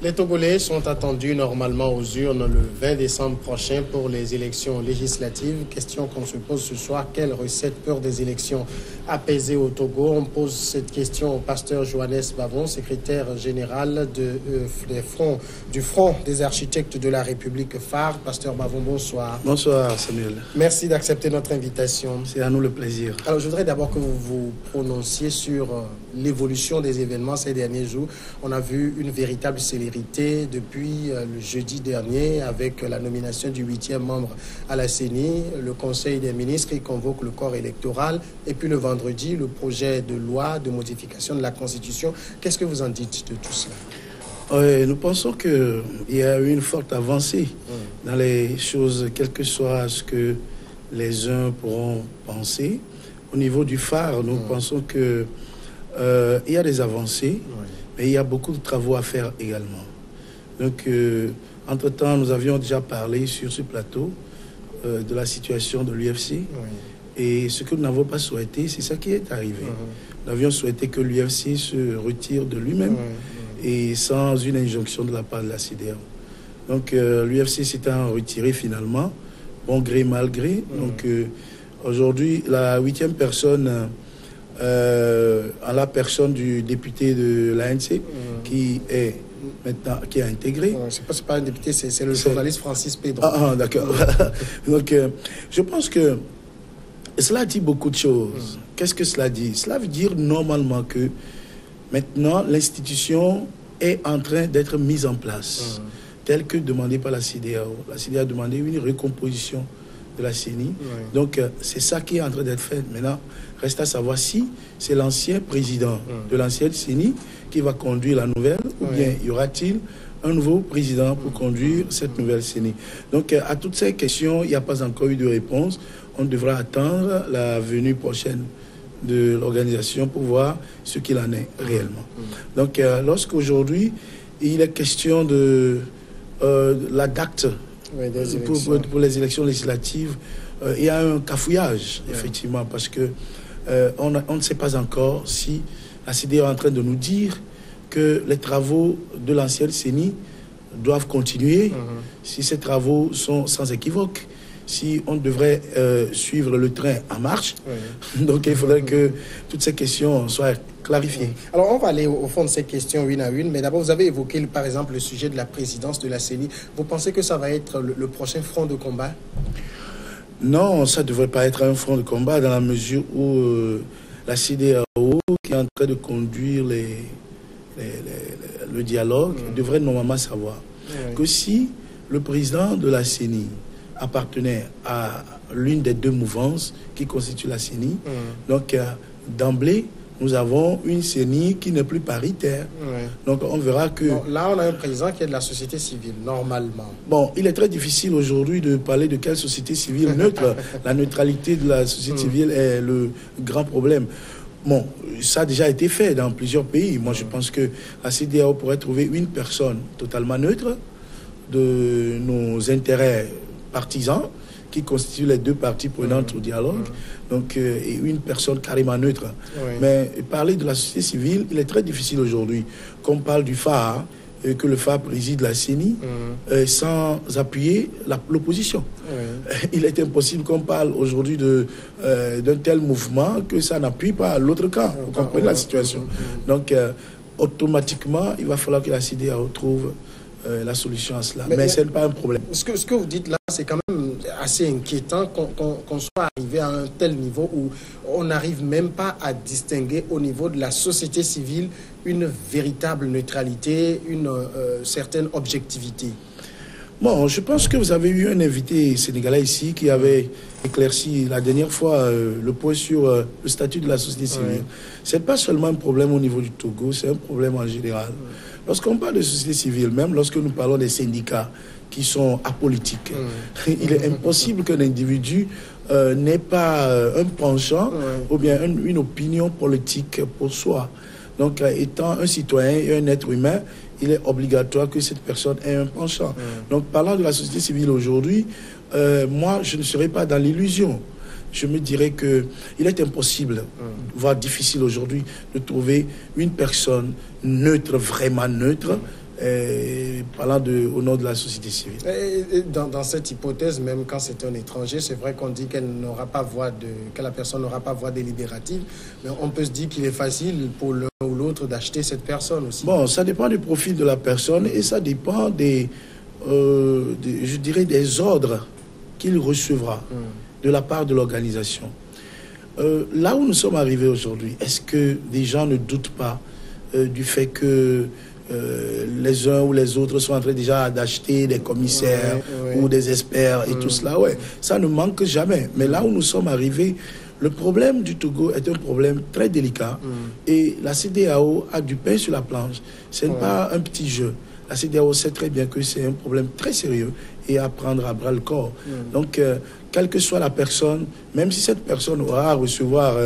Les Togolais sont attendus normalement aux urnes le 20 décembre prochain pour les élections législatives. Question qu'on se pose ce soir, quelle recette peur des élections apaisées au Togo? On pose cette question au pasteur Johannes Bavon, secrétaire général du Front des architectes de la République phare. Pasteur Bavon, bonsoir. Bonsoir Samuel. Merci d'accepter notre invitation. C'est à nous le plaisir. Alors je voudrais d'abord que vous vous prononciez sur l'évolution des événements ces derniers jours. On a vu une véritable célérité depuis le jeudi dernier avec la nomination du 8e membre à la CENI, le Conseil des ministres qui convoque le corps électoral et puis le vendredi, le projet de loi de modification de la Constitution. Qu'est-ce que vous en dites de tout cela? Nous pensons qu'il y a eu une forte avancée dans les choses, quel que soit ce que les uns pourront penser. Au niveau du phare, nous pensons qu'il y a des avancées, mais il y a beaucoup de travaux à faire également. Donc, entre-temps, nous avions déjà parlé sur ce plateau de la situation de l'UFC. Et ce que nous n'avons pas souhaité, c'est ça qui est arrivé. Nous avions souhaité que l'UFC se retire de lui-même et sans une injonction de la part de la CEDEAO. Donc, l'UFC s'est retiré finalement, bon gré, mal gré. Donc, aujourd'hui, la 8e personne... à la personne du député de l'ANC qui est maintenant intégré. C'est pas un député, c'est le journaliste Francis Pedro. D'accord. Donc, je pense que cela dit beaucoup de choses. Qu'est-ce que cela dit? Cela veut dire normalement que maintenant l'institution est en train d'être mise en place, telle que demandée par la CEDEAO. La CEDEAO a demandé une recomposition de la CENI. Donc, c'est ça qui est en train d'être fait. Maintenant, reste à savoir si c'est l'ancien président de l'ancienne CENI qui va conduire la nouvelle, ou bien y aura-t-il un nouveau président pour conduire cette nouvelle CENI. Donc, à toutes ces questions, il n'y a pas encore eu de réponse. On devra attendre la venue prochaine de l'organisation pour voir ce qu'il en est réellement. Donc, lorsqu'aujourd'hui, il est question de la date pour les élections législatives, il y a un cafouillage, effectivement, parce que on ne sait pas encore si la CEDEAO est en train de nous dire que les travaux de l'ancienne CENI doivent continuer, si ces travaux sont sans équivoque, si on devrait suivre le train en marche. Donc il faudrait que toutes ces questions soient clarifiées. Alors on va aller au fond de ces questions une à une, mais d'abord vous avez évoqué par exemple le sujet de la présidence de la CENI. Vous pensez que ça va être le prochain front de combat? Non, ça ne devrait pas être un front de combat dans la mesure où la CEDEAO, qui est en train de conduire le dialogue, devrait normalement savoir que si le président de la CENI appartenait à l'une des deux mouvances qui constituent la CENI, donc d'emblée, nous avons une CENI qui n'est plus paritaire. Donc on verra que... Bon, là, on a un président qui est de la société civile, normalement. Bon, il est très difficile aujourd'hui de parler de quelle société civile neutre. La neutralité de la société civile est le grand problème. Bon, ça a déjà été fait dans plusieurs pays. Moi, je pense que la CEDEAO pourrait trouver une personne totalement neutre de nos intérêts partisans, qui constituent les deux parties prenantes au dialogue, donc, et une personne carrément neutre. Mais parler de la société civile, il est très difficile aujourd'hui. Qu'on parle du phare, que le phare préside la CENI, sans appuyer l'opposition. Il est impossible qu'on parle aujourd'hui d'un tel mouvement que ça n'appuie pas l'autre camp. Vous comprenez la situation. Donc, automatiquement, il va falloir que la CEDEAO trouve la solution à cela. Mais ce n'est pas un problème. Ce que vous dites là, c'est quand même assez inquiétant qu'on soit arrivé à un tel niveau où on n'arrive même pas à distinguer au niveau de la société civile une véritable neutralité, une certaine objectivité. Bon, je pense que vous avez eu un invité sénégalais ici qui avait éclairci la dernière fois le point sur le statut de la société civile. Ce n'est pas seulement un problème au niveau du Togo, c'est un problème en général. Lorsqu'on parle de société civile, même lorsque nous parlons des syndicats qui sont apolitiques, il est impossible qu'un individu n'ait pas un penchant ou bien une opinion politique pour soi. Donc, étant un citoyen et un être humain, il est obligatoire que cette personne ait un penchant. Donc, parlant de la société civile aujourd'hui, moi, je ne serais pas dans l'illusion. Je me dirais qu'il est impossible, voire difficile aujourd'hui, de trouver une personne neutre, vraiment neutre, parlant au nom de la société civile. Et dans cette hypothèse, même quand c'est un étranger, c'est vrai qu'on dit que la personne n'aura pas voix délibérative, mais on peut se dire qu'il est facile pour l'un ou l'autre d'acheter cette personne aussi. Bon, ça dépend du profil de la personne et ça dépend je dirais, des ordres qu'il recevra de la part de l'organisation. Là où nous sommes arrivés aujourd'hui, est-ce que les gens ne doutent pas du fait que les uns ou les autres sont en train déjà d'acheter des commissaires ou des experts et tout cela? Ouais, ça ne manque jamais. Mais là où nous sommes arrivés, le problème du Togo est un problème très délicat et la CEDEAO a du pain sur la planche. Ce n'est pas un petit jeu. La CEDEAO sait très bien que c'est un problème très sérieux et à prendre à bras le corps. Donc, quelle que soit la personne, même si cette personne aura à recevoir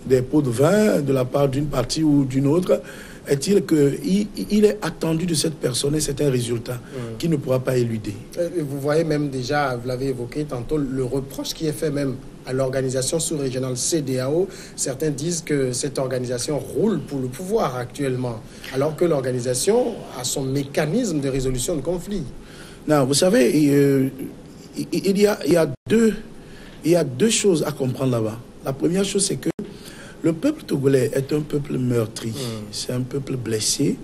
des pots de vin de la part d'une partie ou d'une autre, est-il qu'il est attendu de cette personne et c'est un résultat qui ne pourra pas éluder. Vous voyez même déjà, vous l'avez évoqué tantôt, le reproche qui est fait même à l'organisation sous-régionale CEDEAO. Certains disent que cette organisation roule pour le pouvoir actuellement, alors que l'organisation a son mécanisme de résolution de conflits. Non, vous savez, il y a deux choses à comprendre là-bas. La première chose, c'est que le peuple togolais est un peuple meurtri. C'est un peuple blessé,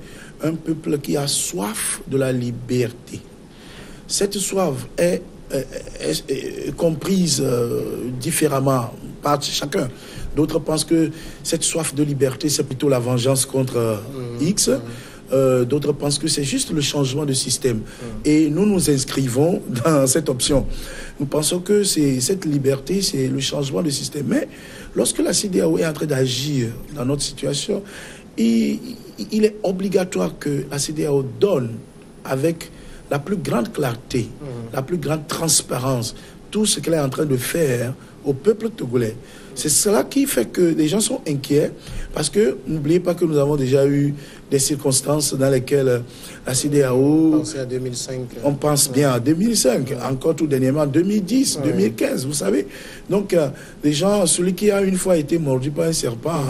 un peuple qui a soif de la liberté. Cette soif est comprise différemment par chacun. D'autres pensent que cette soif de liberté, c'est plutôt la vengeance contre X. D'autres pensent que c'est juste le changement de système. Et nous nous inscrivons dans cette option. Nous pensons que cette liberté, c'est le changement de système. Mais lorsque la CEDEAO est en train d'agir dans notre situation, il est obligatoire que la CEDEAO donne avec la plus grande clarté, la plus grande transparence, tout ce qu'elle est en train de faire au peuple togolais. C'est cela qui fait que les gens sont inquiets, parce que n'oubliez pas que nous avons déjà eu des circonstances dans lesquelles la CEDEAO... On pense à 2005. On pense bien à 2005, encore tout dernièrement 2010, 2015, vous savez. Donc, les gens, celui qui a une fois été mordu par un serpent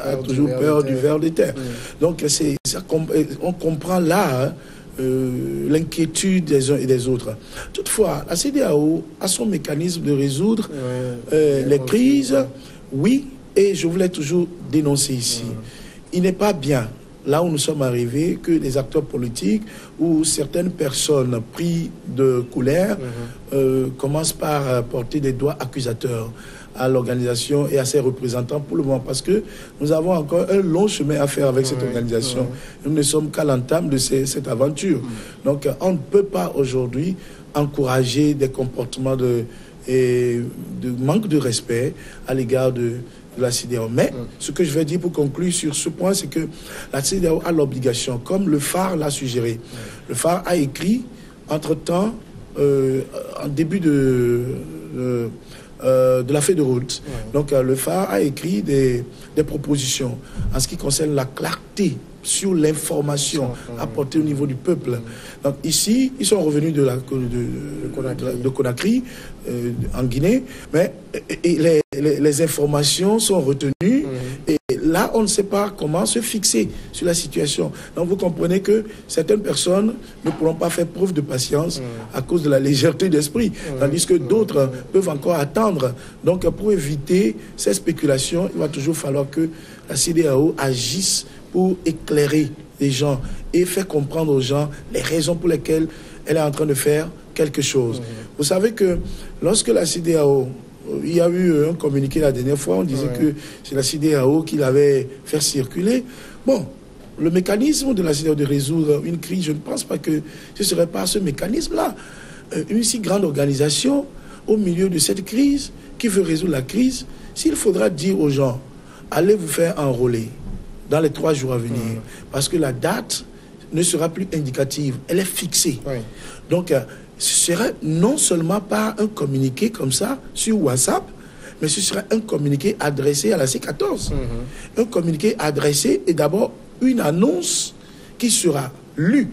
a toujours peur du ver de terre. Donc, on comprend là l'inquiétude des uns et des autres. Toutefois, la CEDEAO a son mécanisme de résoudre les crises, oui, et je voulais toujours dénoncer ici. Il n'est pas bien, là où nous sommes arrivés, que les acteurs politiques ou certaines personnes prises de colère commencent par porter des doigts accusateurs à l'organisation et à ses représentants pour le moment, parce que nous avons encore un long chemin à faire avec cette organisation. Nous ne sommes qu'à l'entame de cette aventure. Donc, on ne peut pas aujourd'hui encourager des comportements de manque de respect à l'égard de la CEDEAO. Mais ce que je vais dire pour conclure sur ce point, c'est que la CEDEAO a l'obligation, comme le phare l'a suggéré. Le phare a écrit, entre-temps, en début de la feuille de route. Donc, le phare a écrit des propositions en ce qui concerne la clarté sur l'information apportée au niveau du peuple. Donc, ici, ils sont revenus de Conakry, en Guinée, mais les informations sont retenues et là, on ne sait pas comment se fixer sur la situation. Donc, vous comprenez que certaines personnes ne pourront pas faire preuve de patience à cause de la légèreté d'esprit, tandis que d'autres peuvent encore attendre. Donc, pour éviter ces spéculations, il va toujours falloir que la CEDEAO agisse pour éclairer les gens et faire comprendre aux gens les raisons pour lesquelles elle est en train de faire quelque chose. Vous savez que lorsque la CEDEAO, il y a eu un communiqué la dernière fois, on disait que c'est la CEDEAO qui l'avait fait circuler. Bon, le mécanisme de la CEDEAO de résoudre une crise, je ne pense pas que ce serait pas ce mécanisme-là. Une si grande organisation, au milieu de cette crise, qui veut résoudre la crise, s'il faudra dire aux gens, allez vous faire enrôler dans les 3 jours à venir, parce que la date ne sera plus indicative, elle est fixée. Donc, ce serait non seulement pas un communiqué comme ça sur WhatsApp, mais ce serait un communiqué adressé à la C14. Un communiqué adressé et d'abord une annonce qui sera lue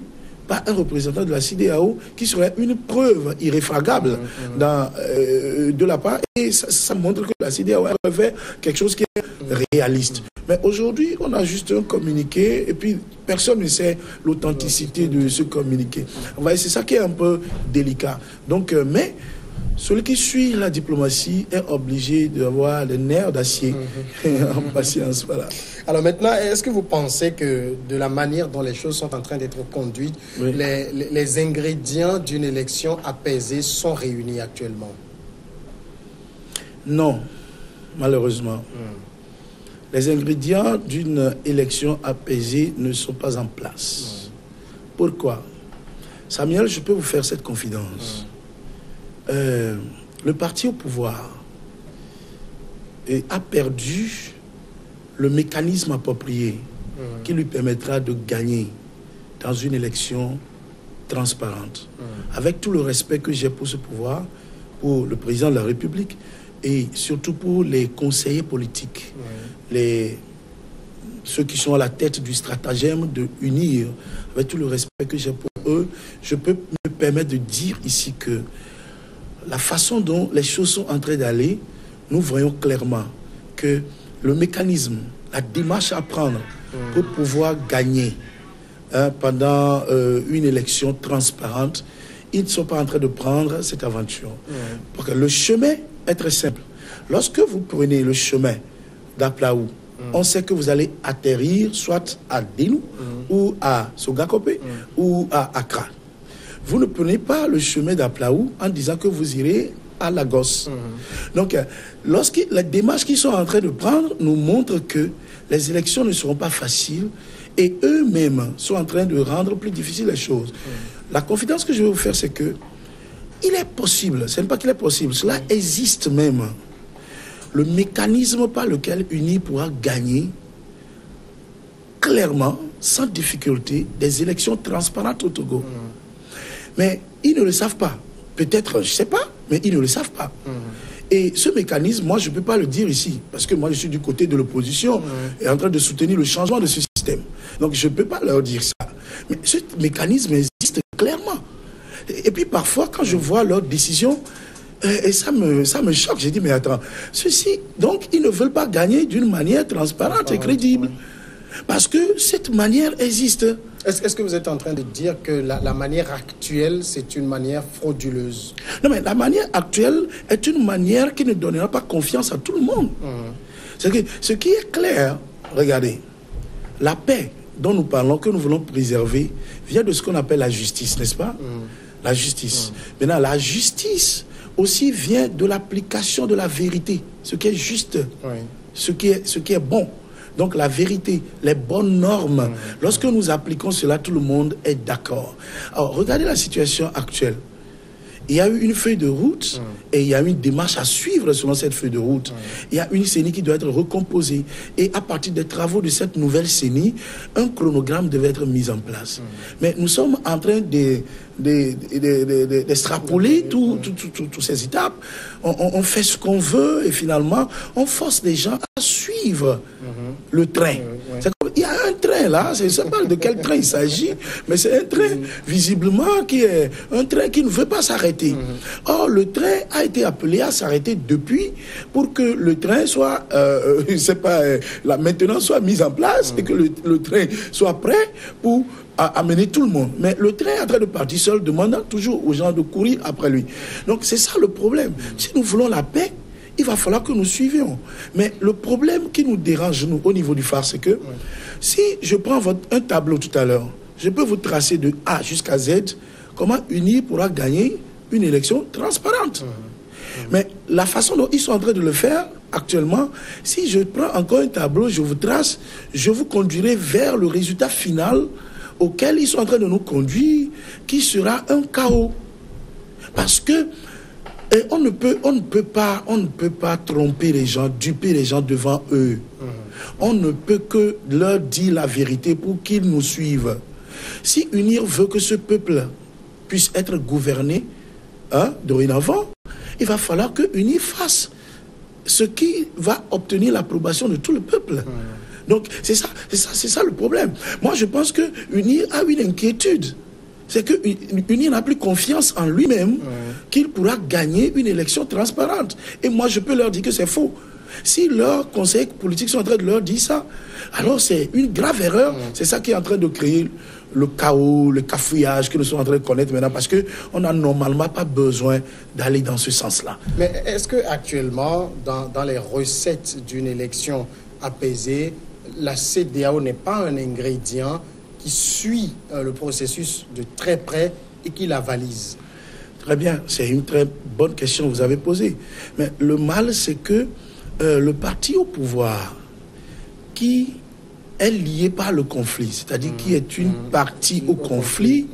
par un représentant de la CEDEAO, qui serait une preuve irréfragable de la part. Et ça montre que la CEDEAO a fait quelque chose qui est réaliste. Mais aujourd'hui, on a juste un communiqué et puis personne ne sait l'authenticité de ce communiqué. C'est ça qui est un peu délicat. Donc, mais celui qui suit la diplomatie est obligé d'avoir les nerfs d'acier en patience. Voilà. Alors maintenant, est-ce que vous pensez que de la manière dont les choses sont en train d'être conduites, oui, les ingrédients d'une élection apaisée sont réunis actuellement? Non, malheureusement. Les ingrédients d'une élection apaisée ne sont pas en place. Pourquoi? Samuel, je peux vous faire cette confidence. Le parti au pouvoir a perdu le mécanisme approprié qui lui permettra de gagner dans une élection transparente. Avec tout le respect que j'ai pour ce pouvoir, pour le président de la République et surtout pour les conseillers politiques, ceux qui sont à la tête du stratagème de unir, avec tout le respect que j'ai pour eux, je peux me permettre de dire ici que la façon dont les choses sont en train d'aller, nous voyons clairement que le mécanisme, la démarche à prendre pour pouvoir gagner pendant une élection transparente, ils ne sont pas en train de prendre cette aventure. Parce que le chemin est très simple. Lorsque vous prenez le chemin d'Aplaou, on sait que vous allez atterrir soit à Dénou ou à Sogakope ou à Accra. Vous ne prenez pas le chemin d'Aplaou en disant que vous irez à Lagos. Donc, les démarches qu'ils sont en train de prendre nous montrent que les élections ne seront pas faciles et eux-mêmes sont en train de rendre plus difficiles les choses. La confidence que je vais vous faire, c'est que il est possible, ce n'est pas qu'il est possible, cela existe même. Le mécanisme par lequel UNI pourra gagner clairement, sans difficulté, des élections transparentes au Togo. Mais ils ne le savent pas. Peut-être, je ne sais pas, mais ils ne le savent pas. Et ce mécanisme, moi, je ne peux pas le dire ici, parce que moi, je suis du côté de l'opposition et en train de soutenir le changement de ce système. Donc, je ne peux pas leur dire ça. Mais ce mécanisme existe clairement. Et puis, parfois, quand je vois leurs décisions, et ça me choque. J'ai dit, mais attends, ceci, donc, ils ne veulent pas gagner d'une manière transparente et crédible. Parce que cette manière existe. Est-ce que vous êtes en train de dire que la manière actuelle, c'est une manière frauduleuse? Non, mais la manière actuelle est une manière qui ne donnera pas confiance à tout le monde. Ce qui est clair, regardez, la paix dont nous parlons, que nous voulons préserver, vient de ce qu'on appelle la justice, n'est-ce pas? La justice. Maintenant, la justice aussi vient de l'application de la vérité, ce qui est juste, ce qui est bon. Donc la vérité, les bonnes normes, lorsque nous appliquons cela, tout le monde est d'accord. Alors regardez la situation actuelle. Il y a eu une feuille de route et il y a une démarche à suivre selon cette feuille de route. Il y a une CENI qui doit être recomposée. Et à partir des travaux de cette nouvelle CENI, un chronogramme devait être mis en place. Mais nous sommes en train d'extrapoler toutes ces étapes. On fait ce qu'on veut et finalement, on force les gens à suivre le train. Il y a un train là, je ne sais pas de quel train il s'agit, mais c'est un train visiblement qui est un train qui ne veut pas s'arrêter. Or, le train a été appelé à s'arrêter depuis pour que le train soit, je ne sais pas, la maintenance soit mise en place et que le train soit prêt pour amener tout le monde. Mais le train est en train de partir seul, demandant toujours aux gens de courir après lui. Donc c'est ça le problème. Si nous voulons la paix, il va falloir que nous suivions. Mais le problème qui nous dérange, nous, au niveau du phare, c'est que si je prends un tableau tout à l'heure, je peux vous tracer de A jusqu'à Z comment UNI pourra gagner une élection transparente. Mais la façon dont ils sont en train de le faire actuellement, si je prends encore un tableau, je vous trace, je vous conduirai vers le résultat final auquel ils sont en train de nous conduire, qui sera un chaos. Parce que on ne peut pas tromper les gens, duper les gens devant eux. On ne peut que leur dire la vérité pour qu'ils nous suivent. Si UNIR veut que ce peuple puisse être gouverné, dorénavant, il va falloir que UNIR fasse ce qui va obtenir l'approbation de tout le peuple. Donc c'est ça le problème. Moi je pense que UNIR a une inquiétude. C'est que UNIR n'a plus confiance en lui-même qu'il pourra gagner une élection transparente. Et moi, je peux leur dire que c'est faux. Si leurs conseillers politiques sont en train de leur dire ça, alors c'est une grave erreur. C'est ça qui est en train de créer le chaos, le cafouillage que nous sommes en train de connaître maintenant, parce qu'on n'a normalement pas besoin d'aller dans ce sens-là. Mais est-ce qu'actuellement, dans les recettes d'une élection apaisée, la CEDEAO n'est pas un ingrédient qui suit le processus de très près et qui la valise? Très bien, c'est une très bonne question que vous avez posée. Mais le mal, c'est que le parti au pouvoir qui est lié par le conflit, c'est-à-dire qui est une partie au conflit,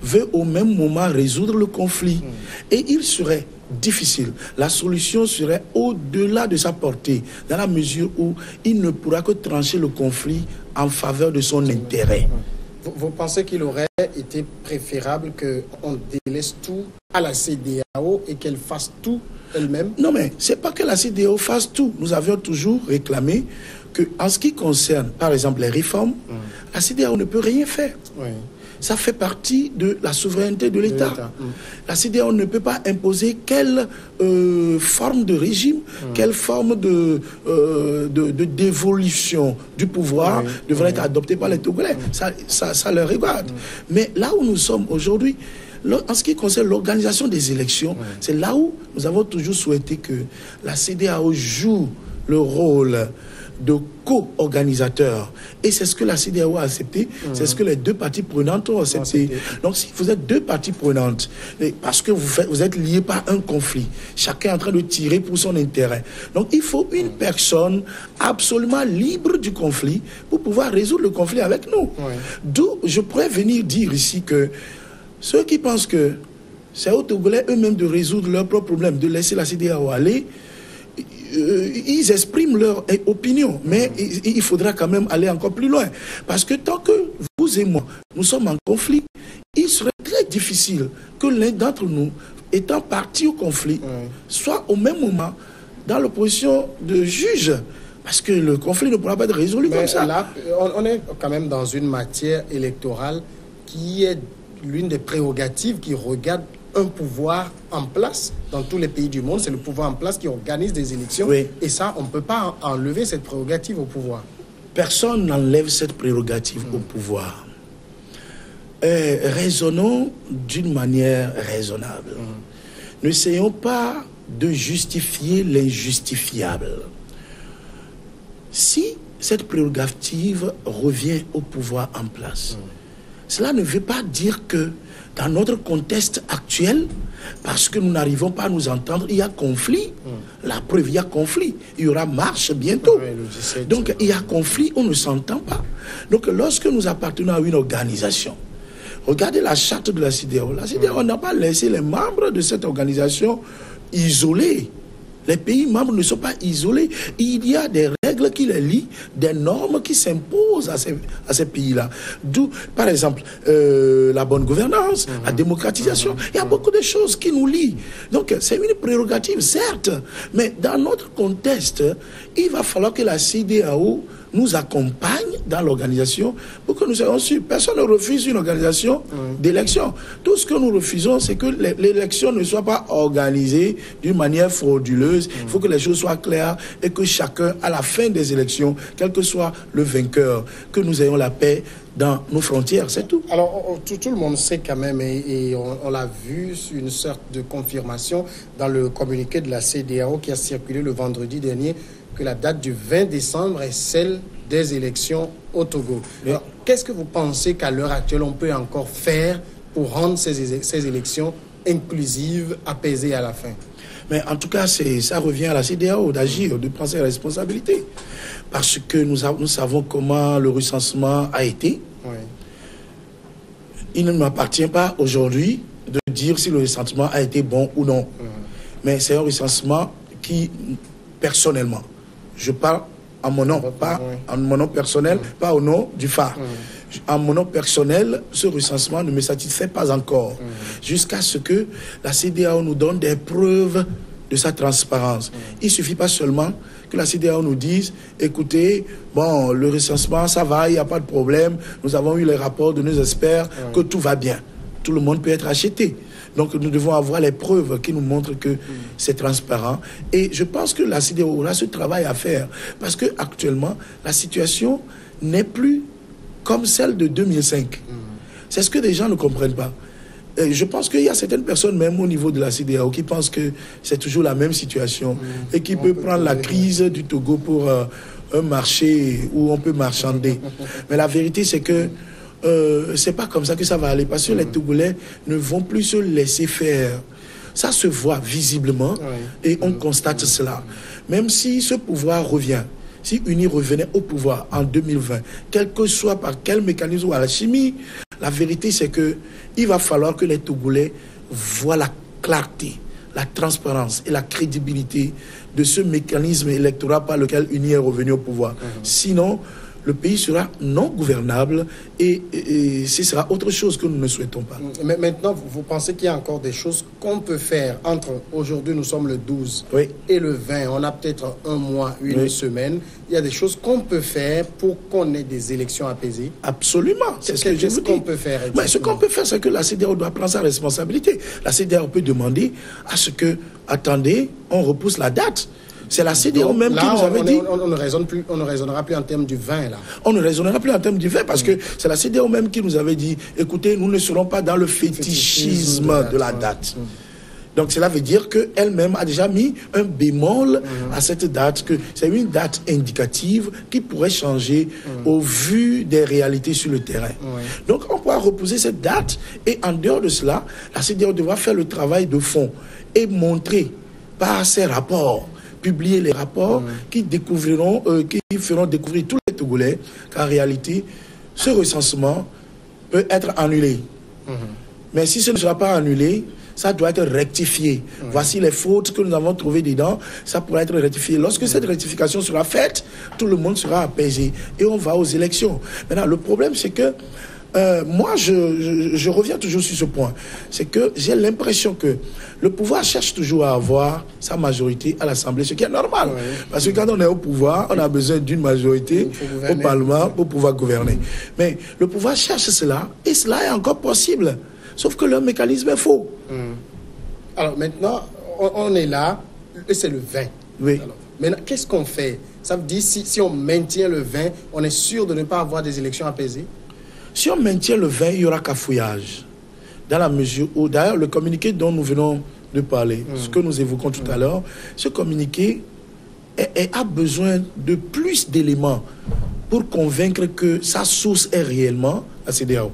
veut au même moment résoudre le conflit. Et il serait difficile. La solution serait au-delà de sa portée, dans la mesure où il ne pourra que trancher le conflit en faveur de son intérêt. Vous pensez qu'il aurait été préférable qu'on délaisse tout à la CEDEAO et qu'elle fasse tout elle-même? Non, mais ce n'est pas que la CEDEAO fasse tout. Nous avions toujours réclamé qu'en ce qui concerne, par exemple, les réformes, la CEDEAO ne peut rien faire. Oui. Ça fait partie de la souveraineté de l'État. La CEDEAO ne peut pas imposer quelle forme de régime, quelle forme de dévolution du pouvoir devrait être adoptée par les Togolais. Ça leur regarde. Mais là où nous sommes aujourd'hui, en ce qui concerne l'organisation des élections, c'est là où nous avons toujours souhaité que la CEDEAO joue le rôle de co-organisateur. Et c'est ce que la CEDEAO a accepté, c'est ce que les deux parties prenantes ont accepté. Donc si vous êtes deux parties prenantes, parce que vous êtes liés par un conflit, chacun est en train de tirer pour son intérêt. Donc il faut une personne absolument libre du conflit pour pouvoir résoudre le conflit avec nous. D'où je pourrais venir dire ici que ceux qui pensent que c'est aux Togolais eux-mêmes de résoudre leurs propres problèmes, de laisser la CEDEAO aller, ils expriment leur opinion, mais il faudra quand même aller encore plus loin. Parce que tant que vous et moi, nous sommes en conflit, il serait très difficile que l'un d'entre nous, étant parti au conflit, soit au même moment dans l'opposition de juge. Parce que le conflit ne pourra pas être résolu comme ça. Là, on est quand même dans une matière électorale qui est l'une des prérogatives qui regarde un pouvoir en place dans tous les pays du monde. C'est le pouvoir en place qui organise des élections. Et ça, on ne peut pas enlever cette prérogative au pouvoir. Personne n'enlève cette prérogative au pouvoir. Raisonnons d'une manière raisonnable. N'essayons pas de justifier l'injustifiable. Si cette prérogative revient au pouvoir en place, cela ne veut pas dire que dans notre contexte actuel, parce que nous n'arrivons pas à nous entendre, il y a conflit. La preuve, il y a conflit. Il y aura marche bientôt. Donc, il y a conflit, on ne s'entend pas. Donc, lorsque nous appartenons à une organisation, regardez la charte de la CEDEAO. La CEDEAO n'a pas laissé les membres de cette organisation isolés. Les pays membres ne sont pas isolés. Il y a des règles qui les lient, des normes qui s'imposent à ces pays-là. D'où, par exemple, la bonne gouvernance, la démocratisation. Il y a beaucoup de choses qui nous lient. Donc, c'est une prérogative, certes, mais dans notre contexte, il va falloir que la CEDEAO nous accompagne dans l'organisation pour que nous soyons sûrs. Personne ne refuse une organisation d'élection. Tout ce que nous refusons, c'est que l'élection ne soit pas organisée d'une manière frauduleuse. Il faut que les choses soient claires et que chacun, à la fin des élections, quel que soit le vainqueur, que nous ayons la paix dans nos frontières, c'est tout. Alors, tout le monde sait quand même, et on l'a vu, une sorte de confirmation dans le communiqué de la CEDEAO qui a circulé le vendredi dernier, que la date du 20 décembre est celle des élections au Togo. Alors, qu'est-ce que vous pensez qu'à l'heure actuelle, on peut encore faire pour rendre ces élections inclusives, apaisées à la fin? Mais en tout cas, ça revient à la CEDEAO d'agir, de prendre ses responsabilités. Parce que nous savons comment le recensement a été. Il ne m'appartient pas aujourd'hui de dire si le recensement a été bon ou non. Mais c'est un recensement qui, personnellement, je parle en mon nom, pas en mon nom personnel, pas au nom du phare. En mon nom personnel, ce recensement ne me satisfait pas encore. Jusqu'à ce que la CEDEAO nous donne des preuves de sa transparence. Il ne suffit pas seulement que la CEDEAO nous dise, écoutez, bon, le recensement, ça va, il n'y a pas de problème. Nous avons eu les rapports de nos experts que tout va bien. Tout le monde peut être acheté. Donc nous devons avoir les preuves qui nous montrent que c'est transparent. Et je pense que la CEDEAO a ce travail à faire. Parce qu'actuellement, la situation n'est plus comme celle de 2005. C'est ce que les gens ne comprennent pas. Et je pense qu'il y a certaines personnes, même au niveau de la CEDEAO, qui pensent que c'est toujours la même situation et qui peut prendre la crise du Togo pour un marché où on peut marchander. Mais la vérité, c'est que c'est pas comme ça que ça va aller, parce que les Togolais ne vont plus se laisser faire. Ça se voit visiblement et on constate cela. Même si ce pouvoir revient, si UNI revenait au pouvoir en 2020, quel que soit par quel mécanisme ou à la chimie, la vérité c'est que il va falloir que les Togolais voient la clarté, la transparence et la crédibilité de ce mécanisme électoral par lequel UNI est revenu au pouvoir. Sinon, le pays sera non gouvernable et ce sera autre chose que nous ne souhaitons pas. Mais maintenant, vous pensez qu'il y a encore des choses qu'on peut faire entre aujourd'hui, nous sommes le 12 et le 20, on a peut-être un mois, une semaine. Il y a des choses qu'on peut faire pour qu'on ait des élections apaisées? Absolument. C'est ce que je vous dis. Qu'on peut faire exactement? Ce qu'on peut faire, c'est que la CEDEAO doit prendre sa responsabilité. La CEDEAO peut demander à ce que, attendez, on repousse la date. C'est la CEDEAO même qui nous avait dit... On ne raisonnera plus en termes du 20, là. On ne raisonnera plus en termes du 20 parce que c'est la CEDEAO même qui nous avait dit, écoutez, nous ne serons pas dans le fétichisme de la date. Donc cela veut dire qu'elle-même a déjà mis un bémol à cette date, que c'est une date indicative qui pourrait changer au vu des réalités sur le terrain. Donc on pourra repousser cette date et en dehors de cela, la CEDEAO devra faire le travail de fond et montrer par ses rapports, publier les rapports qui découvriront, qui feront découvrir tous les Togolais qu'en réalité, ce recensement peut être annulé. Mais si ce ne sera pas annulé, ça doit être rectifié. Voici les fautes que nous avons trouvées dedans, ça pourra être rectifié. Lorsque cette rectification sera faite, tout le monde sera apaisé et on va aux élections. Maintenant, le problème, c'est que moi, je reviens toujours sur ce point. C'est que j'ai l'impression que le pouvoir cherche toujours à avoir sa majorité à l'Assemblée, ce qui est normal. Parce que quand on est au pouvoir, on a besoin d'une majorité au Parlement pour pouvoir gouverner. Mais le pouvoir cherche cela, et cela est encore possible. Sauf que le mécanisme est faux. Alors maintenant, on est là, et c'est le 20. Alors, maintenant, qu'est-ce qu'on fait? Ça veut dire, si on maintient le 20, on est sûr de ne pas avoir des élections apaisées? Si on maintient le 20, il y aura cafouillage. Dans la mesure où, d'ailleurs, le communiqué dont nous venons de parler, ce que nous évoquons tout à l'heure, ce communiqué a besoin de plus d'éléments pour convaincre que sa source est réellement la CEDEAO.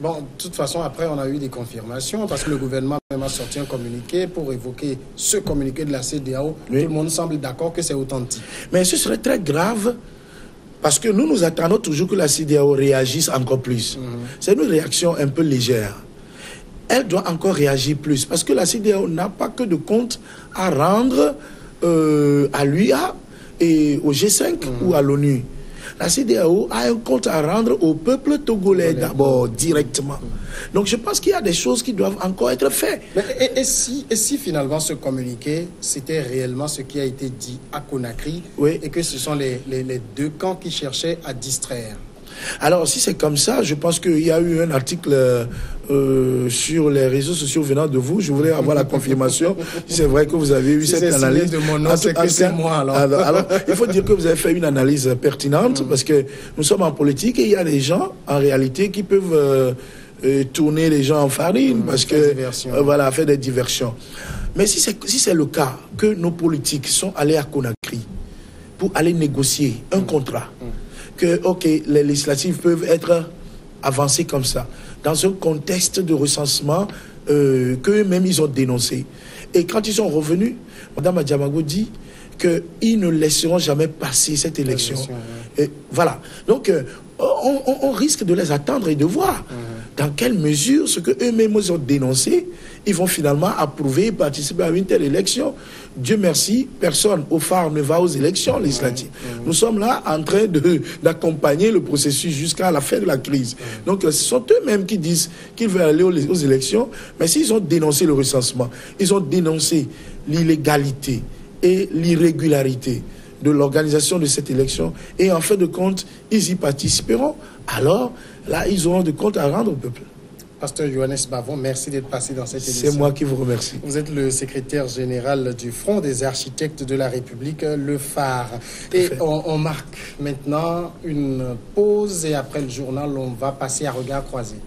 Bon, de toute façon, après, on a eu des confirmations parce que le gouvernement même a sorti un communiqué pour évoquer ce communiqué de la CEDEAO. Tout le monde semble d'accord que c'est authentique. Mais ce serait très grave parce que nous attendons toujours que la CEDEAO réagisse encore plus. C'est une réaction un peu légère. Elle doit encore réagir plus parce que la CEDEAO n'a pas que de compte à rendre à l'UA et au G5 ou à l'ONU. La CEDEAO a un compte à rendre au peuple togolais d'abord, directement. Donc je pense qu'il y a des choses qui doivent encore être faites. Mais et si finalement ce communiqué, c'était réellement ce qui a été dit à Conakry, et que ce sont les deux camps qui cherchaient à distraire? Alors, si c'est comme ça, je pense qu'il y a eu un article sur les réseaux sociaux venant de vous. Je voudrais avoir la confirmation si c'est vrai que vous avez eu cette analyse. De mon nom, c'est que c'est moi. Alors, il faut dire que vous avez fait une analyse pertinente parce que nous sommes en politique et il y a des gens, en réalité, qui peuvent tourner les gens en farine parce que, voilà, faire des diversions. Mais si c'est le cas que nos politiques sont allés à Conakry pour aller négocier un contrat, que, ok, les législatives peuvent être avancées comme ça, dans un contexte de recensement qu'eux-mêmes ils ont dénoncé. Et quand ils sont revenus, Mme Adjamago dit qu'ils ne laisseront jamais passer cette élection. Et voilà. Donc, on risque de les attendre et de voir dans quelle mesure ce qu'eux-mêmes ont dénoncé, ils vont finalement approuver et participer à une telle élection. Dieu merci, personne au phare ne va aux élections législatives. Nous sommes là en train d'accompagner le processus jusqu'à la fin de la crise. Donc ce sont eux-mêmes qui disent qu'ils veulent aller aux élections, mais s'ils ont dénoncé le recensement, ils ont dénoncé l'illégalité et l'irrégularité de l'organisation de cette élection, et en fin de compte, ils y participeront, alors là, ils auront des comptes à rendre au peuple. Pasteur Johannes Bavon, merci d'être passé dans cette émission. C'est moi qui vous remercie. Vous êtes le secrétaire général du Front des architectes de la République, le phare. Et on marque maintenant une pause et après le journal, on va passer à regard croisé.